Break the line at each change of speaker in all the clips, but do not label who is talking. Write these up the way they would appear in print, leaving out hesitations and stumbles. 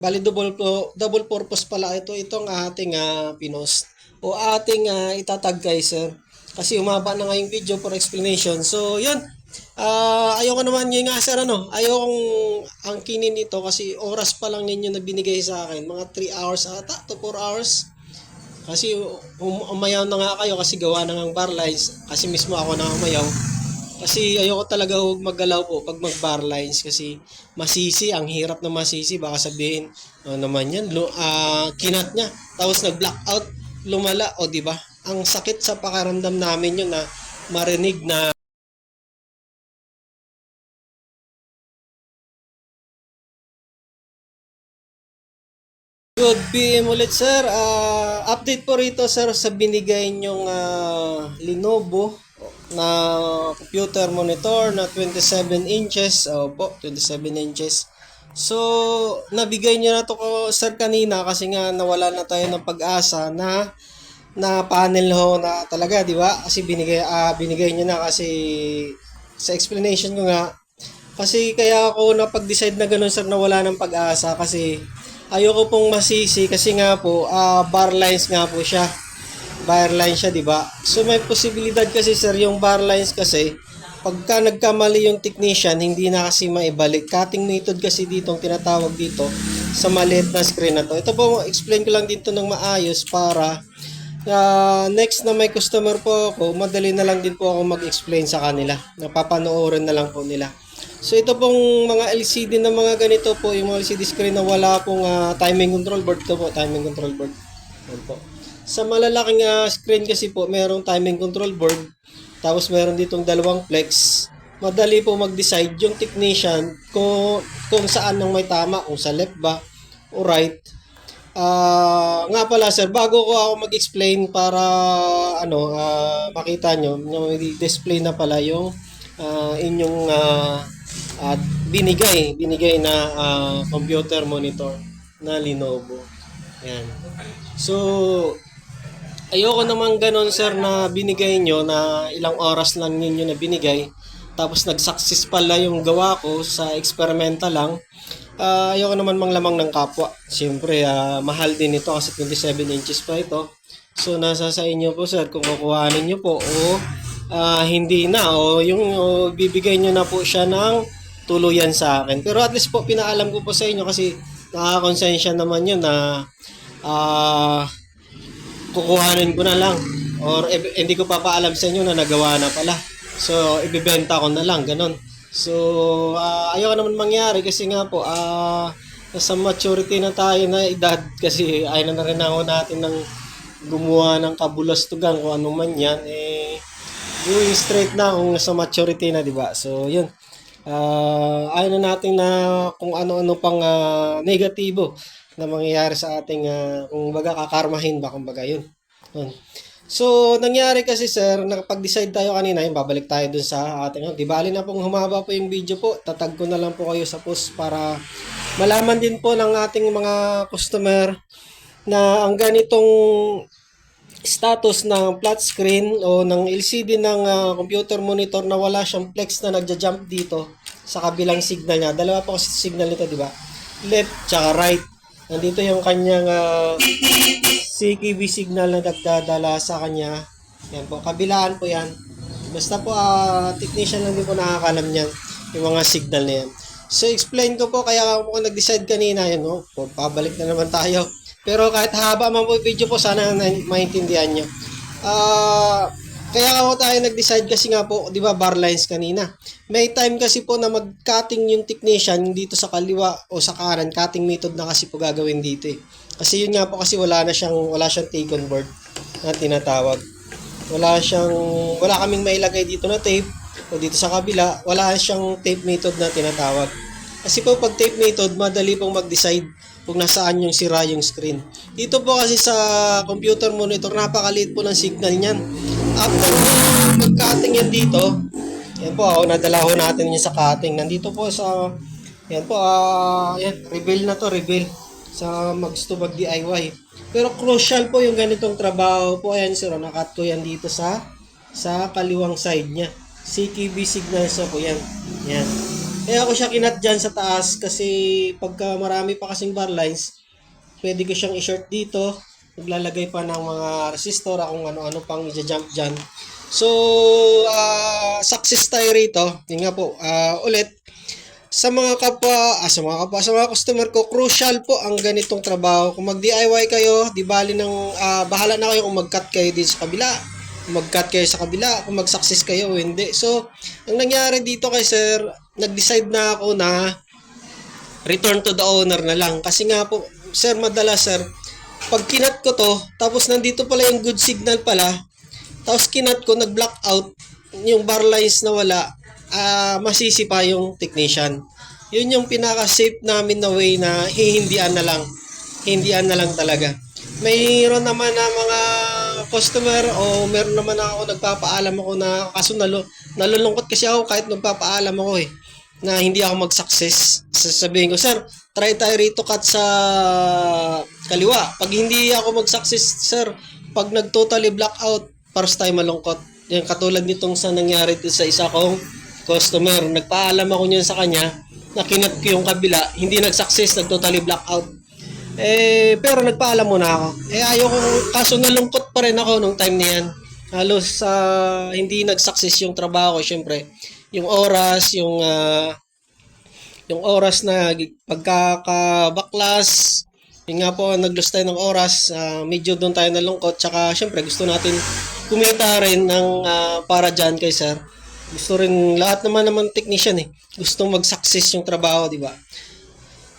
Bali double purpose pala itong ating pinost o ating itatag guys sir. Kasi umaba na nga yung video for explanation. So yun, ayoko naman yun nga sir ayokong angkinin ito kasi oras pa lang ninyo na binigay sa akin. Mga 3 hours ata to 4 hours. Kasi umayaw na nga kayo kasi gawa na ng bar lines. Kasi mismo ako na umayaw. Kasi ayoko talaga maggalaw po pag mag-bar lines kasi masisi, ang hirap na masisi. Baka sabihin, naman yan, kinat niya. Tapos nag-blackout, lumala, o di ba? Ang sakit sa pakiramdam namin yun na marinig na Good PM ulit sir. Update po rito sir sa binigay nyong Lenovo na computer monitor na 27 inches. Opo, 27 inches. So, nabigay nyo na to ko sir kanina kasi nga nawala na tayo ng pag-asa na panel ho na talaga, di ba? Kasi binigay nyo na kasi sa explanation ko nga kasi kaya ako napag-decide na ganun sir na wala ng pag-asa kasi ayoko pong masisi kasi nga po bar lines nga po siya. Bar line siya, di ba? So may posibilidad kasi sir yung bar lines kasi pagka nagkamali yung technician, hindi na kasi maibalik. Cutting method kasi dito ang tinatawag dito sa maliit na screen na to. Ito po, explain ko lang dito ng maayos para next na may customer po ako, madali na lang din po ako mag-explain sa kanila. Napapanoorin na lang po nila. So ito pong mga LCD na mga ganito po, yung mga LCD screen na wala pong timing control board ko po, timing control board. Yan po. Sa malalaking screen kasi po, merong timing control board. Tapos meron ditong dalawang flex. Madali po mag-decide yung technician kung saan nang may tama, kung sa left ba o right. Nga pala sir, bago ko ako mag-explain para makita nyo, display na pala yung inyong binigay na computer monitor na Lenovo. Yan. So, ayoko naman ganun sir na binigay nyo na ilang oras lang ninyo na binigay tapos nag-success pala yung gawa ko sa experimental lang. Ayoko naman manglamang ng kapwa. Siyempre, mahal din ito kasi 27 inches pa ito. So, nasa sa inyo po sir kung kukuhanin nyo po o hindi na o bibigay nyo na po siya ng tuluyan sa akin. Pero at least po pinaalam ko po sa inyo kasi nakakonsensya naman yun na kukuhanin ko na lang or hindi ko papaalam sa inyo na nagawa na pala. So, ibibenta ko na lang, ganun. So, ayoko naman mangyari kasi nga po, nasa maturity na tayo na edad kasi ayaw na rin ako natin ng gumawa ng kabulastugan kung ano man yan. Going straight na kung nasa maturity na, di ba? So, yun. Ayaw na natin na kung ano-ano pang negatibo na mangyayari sa ating kung baga kakarmahin ba, kung baga yun. So, nangyari kasi sir, nakapag-decide tayo kanina, yung babalik tayo dun sa ating, di bali na pong humaba po yung video po, tatag ko na lang po kayo sa post para malaman din po ng ating mga customer na ang ganitong status ng flat screen o ng LCD ng computer monitor na wala siyang flex na nagja-jump dito sa kabilang signal niya. Dalawa po kasi signal nito, di ba? Left tsaka right. Nandito yung kanyang CKB signal na nagdadala sa kanya. Yan po, kabilaan po yan. Basta po, technician lang din po nakakalam niyan, yung mga signal na yan. So, explain ko po, kaya ako nag-decide kanina, yan, pabalik na naman tayo. Pero kahit haba man po video po, sana maintindihan nyo. Kaya ako tayo nag-decide kasi nga po, di ba, bar lines kanina. May time kasi po na mag-cutting yung technician dito sa kaliwa o sa kanan, cutting method na kasi po gagawin dito eh. Kasi yun nga po kasi wala siyang take on board na tinatawag. Wala kaming mailagay dito na tape o dito sa kabila, wala siyang tape method na tinatawag. Kasi po pag tape method, madali pong mag-decide kung nasaan yung sira yung screen. Dito po kasi sa computer monitor, napakaliit po ng signal niyan. After mag-cutting yan dito, yan po, nadala ho natin yan sa cutting. Nandito po sa, yan po, reveal na to, reveal sa gusto mag-DIY. Pero crucial po yung ganitong trabaho po. Ayan sir, nakat ko yan dito sa kaliwang side niya. CKB signal po yan. Yan. Kaya ako siya kinat dyan sa taas kasi pagka marami pa kasing bar lines, pwede ko siyang i-short dito. Maglalagay pa ng mga resistor, kung ano-ano pang i-jump dyan. So, success tayo rito. Yun nga po, ulit, sa mga customer ko, crucial po ang ganitong trabaho. Kung mag-DIY kayo, di bali ng, bahala na kayo kung mag-cut kayo dito sa kabila, kung mag-cut kayo sa kabila, kung mag-success kayo o hindi. So, ang nangyari dito kay sir, nag-decide na ako na return to the owner na lang. Kasi nga po, sir, madalas sir, pag kinat ko to, tapos nandito pala yung good signal pala, tapos kinat ko, nag-block out, yung bar lines na wala, masisi pa yung technician. Yun yung pinaka-safe namin na way na hihindian na lang. Hindian na lang talaga. Mayroon naman na mga customer o meron naman ako nagpapaalam ako na kaso nalulungkot kasi ako kahit nagpapaalam ako na hindi ako mag-success. Sasabihin ko, sir, try tayo rito cut sa kaliwa. Pag hindi ako mag-success, sir, pag nag-totally blackout, paras tayo malungkot. Yan, katulad nitong sa nangyari sa isa kong customer. Nagpaalam ako niyan sa kanya, nakinat ko yung kabila, hindi nag-success, nag-totally blackout. Pero nagpaalam muna ako. Ayoko, kaso nalungkot pa rin ako nung time na yan. Halos hindi nag-success yung trabaho ko, syempre. Yung oras, yung oras na pagkakabaklas, yun nga po, nag-lose tayo ng oras, medyo doon tayo nalungkot. Tsaka, syempre, gusto natin kumita rin ng para dyan kay sir. Gusto rin, lahat naman technician gustong mag-success yung trabaho, di ba?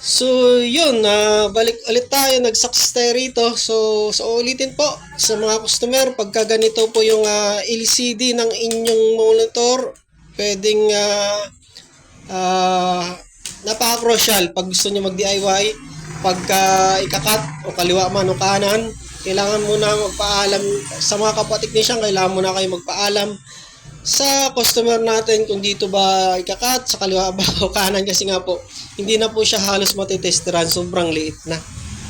So, yun, balik ulit tayo, nag-success tayo rito. So ulitin po sa mga customer, pagka ganito po yung LCD ng inyong monitor, pwedeng napaka-crucial pag gusto nyo mag-DIY, pagka ikakat o kaliwa man o kanan, kailangan muna magpaalam sa mga kapwa-technician, kailangan muna kayo magpaalam sa customer natin kung dito ba ikakat, sa kaliwa ba o kanan, kasi nga po hindi na po siya halos matitesteran, sobrang liit na.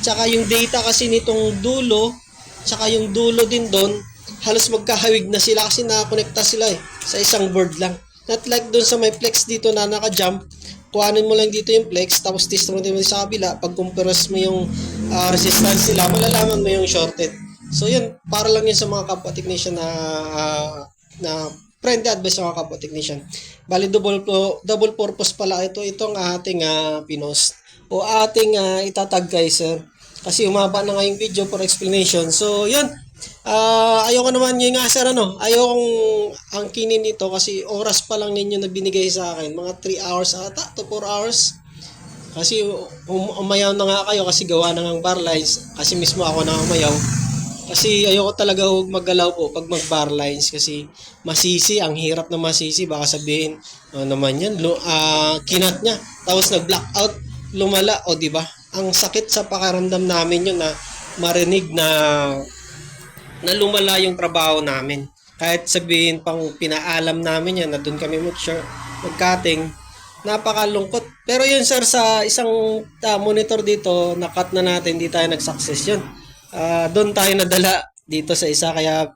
Tsaka yung data kasi nitong dulo, tsaka yung dulo din doon, halos magkahawig na sila kasi nakakonekta sila sa isang board lang. Not like doon sa may flex dito na naka-jump, kuhanin mo lang dito yung flex, tapos test mo din sa kabila, pag compress mo yung resistance nila, malalaman mo yung shorted. So yun, para lang yun sa mga kapwa technician na friendly advice sa mga kapwa technician. Bali, double purpose pala itong ating pinost o ating itatag kay sir. Kasi umaba na nga yung video for explanation. So, yun. Ayoko naman yun nga sir, ayokong angkinin ito kasi oras pa lang ninyo na binigay sa akin. Mga 3 hours ata to 4 hours. Kasi umayaw na nga kayo kasi gawa na ng bar lines. Kasi mismo ako na umayaw. Kasi ayoko talaga maggalaw po pag mag-bar lines kasi masisi, ang hirap na masisi. Baka sabihin, naman yan, kinat niya. Tapos nag-blackout, lumala, o diba? Ang sakit sa pakaramdam namin yun na marinig na lumala yung trabaho namin. Kahit sabihin pang pinaalam namin yan na doon kami mag-cutting, napakalungkot. Pero yun sir, sa isang monitor dito, na-cut na natin, hindi tayo nag-success yun. Doon tayo nadala dito sa isa, kaya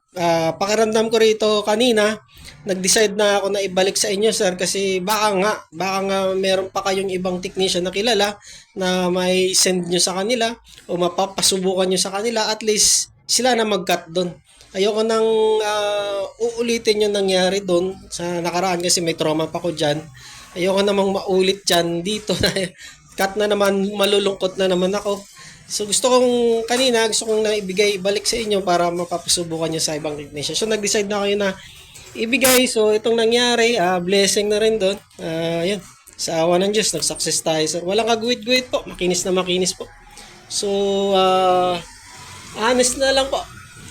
pakiramdam ko rito kanina, nag-decide na ako na ibalik sa inyo sir kasi baka nga meron pa kayong ibang technician na kilala na may send nyo sa kanila o mapapasubukan nyo sa kanila, at least sila na mag-cut doon. Ayoko nang uulitin yung nangyari doon sa nakaraan kasi may trauma pa ko dyan. Ayoko namang maulit dyan dito na cut na naman, malulungkot na naman ako. So gusto kong ibalik sa inyo para mapapasubukan nyo sa ibang technician. So nag-decide na kayo na ibigay. So itong nangyari, blessing na rin doon. Yan, sa awa ng Diyos, nag-success tayo. So, walang kagwit-gwit po, makinis na makinis po. So honest na lang po.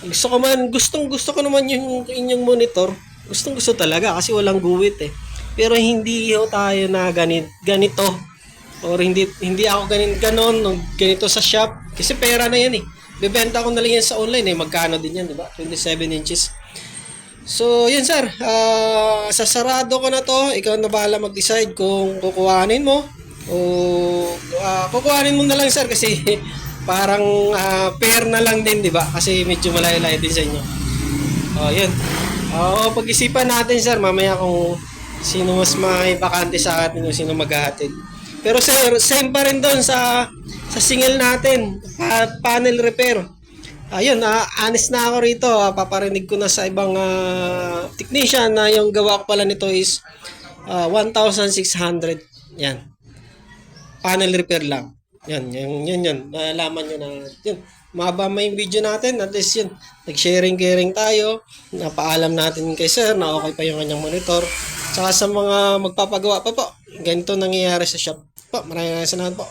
Gusto ko naman yung inyong monitor. Gusto talaga kasi walang guwit Pero hindi tayo na ganito. Or hindi ako ganon ganito sa shop kasi pera na yan bebenta ko na lang yan sa online magkano din yan, di ba? 27 inches. So yun sir, sasarado ko na to, ikaw na bahala mag-decide kung kukuhanin mo o kukuhanin mo na lang sir kasi parang pair na lang din, di ba? Kasi medyo malayo-layo din sa inyo. Yun. Pag-isipan natin sir mamaya kung Sino mas may bakante sa atin o sino maghahatid. Pero sir, same pa rin doon sa single natin, panel repair. Ayun, honest na ako rito. Paparinig ko na sa ibang technician na yung gawa ko pala nito is 1,600. Yan. Panel repair lang. Yan, yun. Nalaman nyo na yun. Mahaba yung video natin. At least yun. Nag-sharing-caring tayo. Napaalam natin kay sir na okay pa yung kanyang monitor. Saka sa mga magpapagawa pa po. Ganito nangyayari sa shop. Po, maraming salamat po.